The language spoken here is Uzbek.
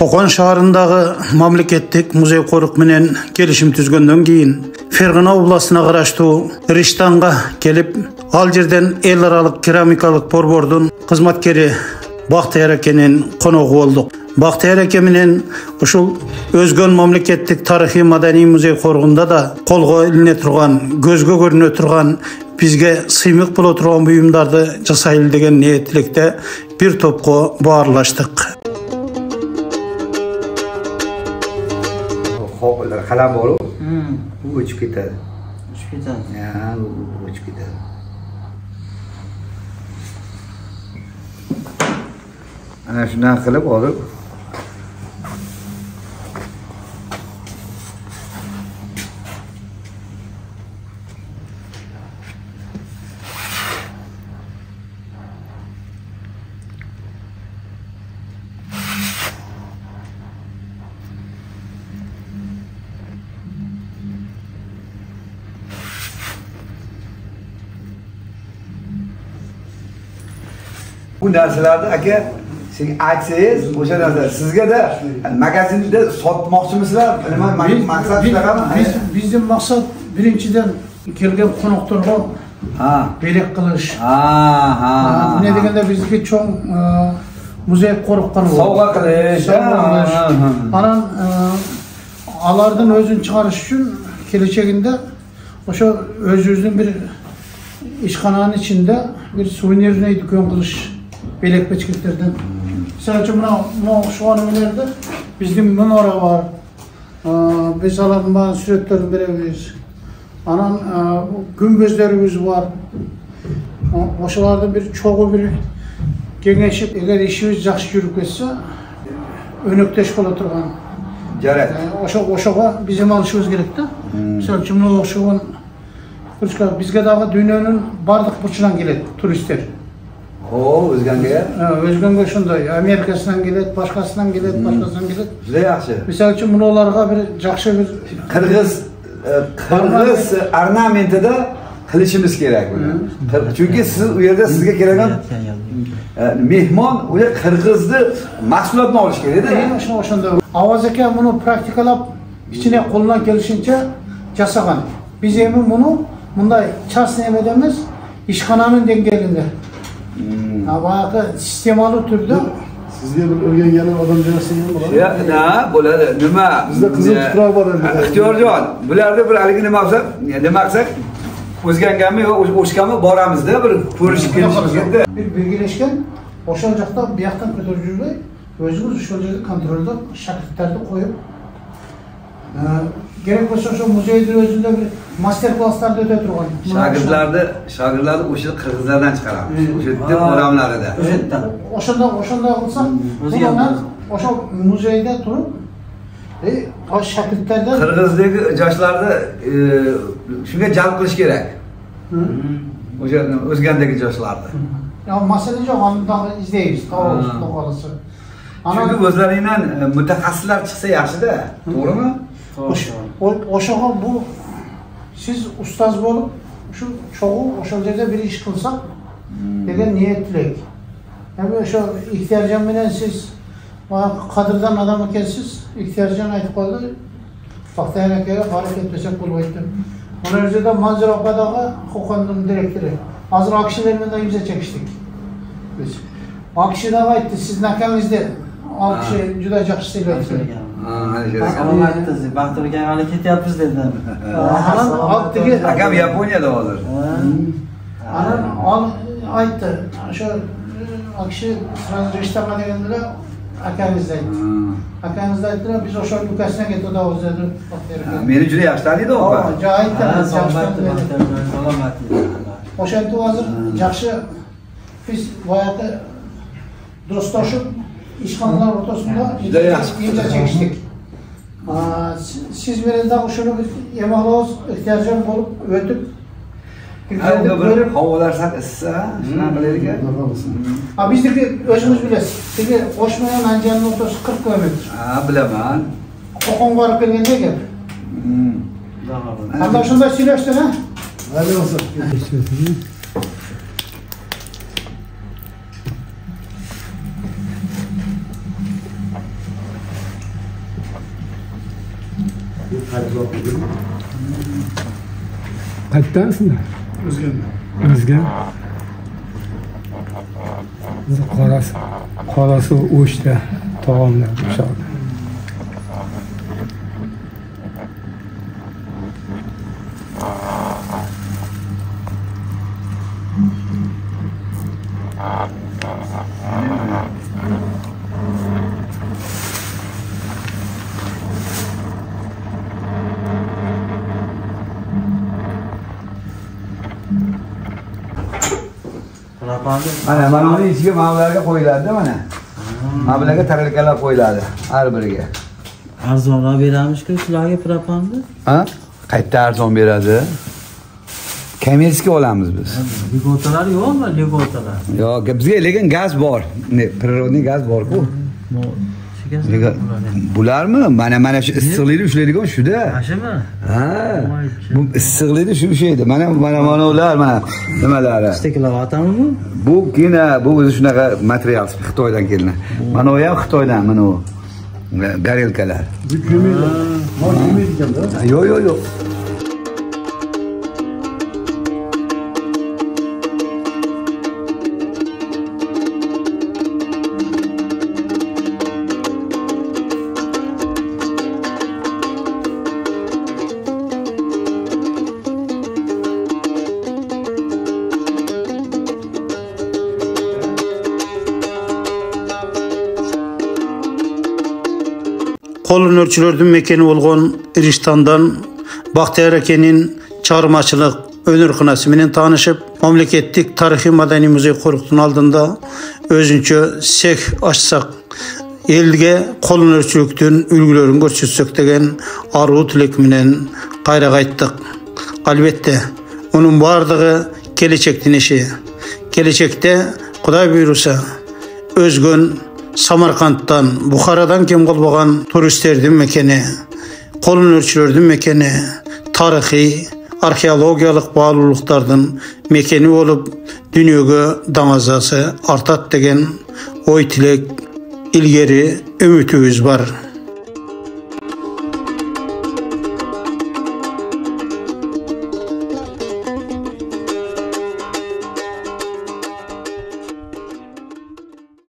Qo'qon shahridagi mamlakatlik muzey qo'riq bilan kelishim tuzgandan keyin Fergana oblastına qarashtu Rishtonga kelib, al yerdan ellaralik keramikalik borbordun xizmatkari Baxtiyor akaning qonog'i bo'ldik. Baxtiyor aka bilan ushul o'zgan mamlakatlik tarixiy madaniy muzey qo'rg'inda da qo'lga ilinib turgan, ko'zga ko'rinib turgan, bizga siymiq bo'la turgan buyumlarni jasayil degan niyatlikda bir to'pqa borlashdik. Qalam bor. Bu o'chib ketadi. O'chib ketadi. Ha, bu o'chib ketadi. Ana shundan qilib olib bu narsalarni aka siz aytsangiz o'sha narsa sizga da magazinda sotmoqchimisizlar? Nima maqsad shunaqami? Bizim maksat birinchidan kelgan qo'noqlarga belek qilish. Ne deganda bizdagi cho'ng muzey qo'riqqan sovg'a qilish. Ana alardan o'zini chiqarish uchun kelajagida o'sha o'zimizning bir ishxonaning ichida bir suvenirniy do'kon qilish belek pechketlerden. Mesela buna şu animelerde bizim minora var. Biz alalım bazı süreklerin biremeyiz. Anan gümbözlerimiz var. Oşalarda bir çoğu bir gençlik eğer işimiz yaxşı yürüp etse önükteş bola turgan. Jarayt. Oşağa bizim alışımız gerekti. Mesela buna oşağın bizge daha dünyanın bardak burçundan geledi turistler. O'zganga? O'zganga shunday. Amerikasidan keladi, boshqasidan keladi, boshqasidan keladi. Juda yaxshi. Misol uchun bularga bir yaxshi bir qirg'iz ornamentida qilishimiz kerak buni. Chunki siz u yerda sizga kelgan mehmon o'sha qirg'izni mahsulotini olish kerak-da. O'shanda Ovoz aka buni praktikalab ichine qo'ldan kelishincha jasagan. Biz ham buni bunday частный emas, ishxonaning dengelinde. Havada sistemalı türde sizga bir o'rganganim odam jo'natsangiz bo'ladi. Ya, bo'ladi. Nima? Bizda qizil tuproq bor endi. Ixtiyorjon, bularda bir haligi nima bo'lsa, maqsad o'zganganmi yo o'shganmi boramizda bir ko'rishib kelishimiz kerakda. Bir belgilashgan o'sha joqda bu yoqdan ko'tarib yurmay, o'zingiz o'sha yerda kontrolda shakllarni qo'yib gerek bo'lsa o'sha muzeyning o'zida bir master klasslarda o'ta turgan. Shogirdlarni o'sha qirg'izlardan chiqaramiz. O'sha deb odamlarida. O'shanda qilsam, o'sha muzeyda turib, o'sha shakllardan qirg'izdagi yoshlarni shunga jalb qilish kerak. O'sha o'zgandagi yoshlarni. Ya masala yo'q, uni izlaymiz, to'g'risi. Chunki o'zlaringdan mutaxassislar chiqsa yaxshi-da, to'g'rimi? O'shaga bu siz ustoz bo'lib, shu cho'g'u o'sha yerda bir ish qilsak degan niyatlik. Ham o'sha Ixtiyorjon bilan siz qadrdan odam ekansiz, Ixtiyorjon aytib qoldi. Baxtiyor akaga harakat qilsak bo'lmaydi. Ona o'zida Manzur opadaga Qo'qonning direktori. Hozir akşiler bilan imzo chekishdik. Biz akşida aytdi, sizni akangizda olqish juda yaxshi saylaydi. Salomatligingiz, Baxtiyor aka hali ketyapmiz dedi. Akam Yaponiyada hozir. Ana aytdi, o'sha akshi Rishtonga deganlar akangizda aytdi. Akangizda aytdilar, biz o'sha ukasidan ketdik dedi. Meni juda yaxshi taniydi u. Jo aytdi, salomatlik. O'shanda hozir yaxshi biz boyaqi do'stdoshib ishxonalar o'rtasida imzo chekishdik. Siz bilan da shuni bir emalov Ixtiyorjon bo'lib o'tib bir havolar sal issa, shunaqa qilaylik. Bizdagi o'zimiz bilasiz. Sizga Qo'shmayon Andijon o'rtasi 40 kilometr. Bilaman. Qo'qonga borib kelganda gap. Ana shunday söylashdi, ha? Hadi olsun. Qayerdansizlar? O'zgan. Qorasi o'shda taomlar o'shardi. Mana buni ichiga mavlarga qo'yiladi mana. Mana bularga tarelkalar qo'yiladi har biriga. Arzonroq beramiz-ku shularga proponni? Ha? Qayerda arzon beradi? Kamerskiy olamiz biz. Ligotalar yo'qmi? Ligotalar. Yo'q, bizga lekin gaz bor. Prirodniy gaz bor-ku. Bularmi? Mana shu issiqlikni ushlaydigan shuda. Mashimi? Ha. Bu issiqlikni shu ushlaydi. Mana ular mana nimalari. Stekilovatami bu? Bu kina, bu o'zi shunaqa material Xitoydan kelgan. Mana u ham Xitoydan, mana u garelkalar. Bu kuymaydi. Mol kuymaydi ekanda. Yo'q. Kolun ölçülördün mekeni olğan Rishtondan Baxtiyar akenin çağırmaçılık önürkünası menen tanışıp, memleketlik tarihi madani muzey koruktun aldığında özünçö seh açsak, elge kolun ölçülüktün ülgülerin görçütsök degen aruu tilek menen kayra kayttık. Albette, onun bardığı gelecektin işi. Gelecekte Kuday buyursa, özgün Samarkand'dan, Bukhara'dan kem bolbogan turistlerдің mekeni, kolun ölçülördün mekeni, tarihi, arkeologiyalıq bağlılıqtardın mekeni olup, dünyöge dangazası artat degen oy tilek, ilgeri, ümütübüz var.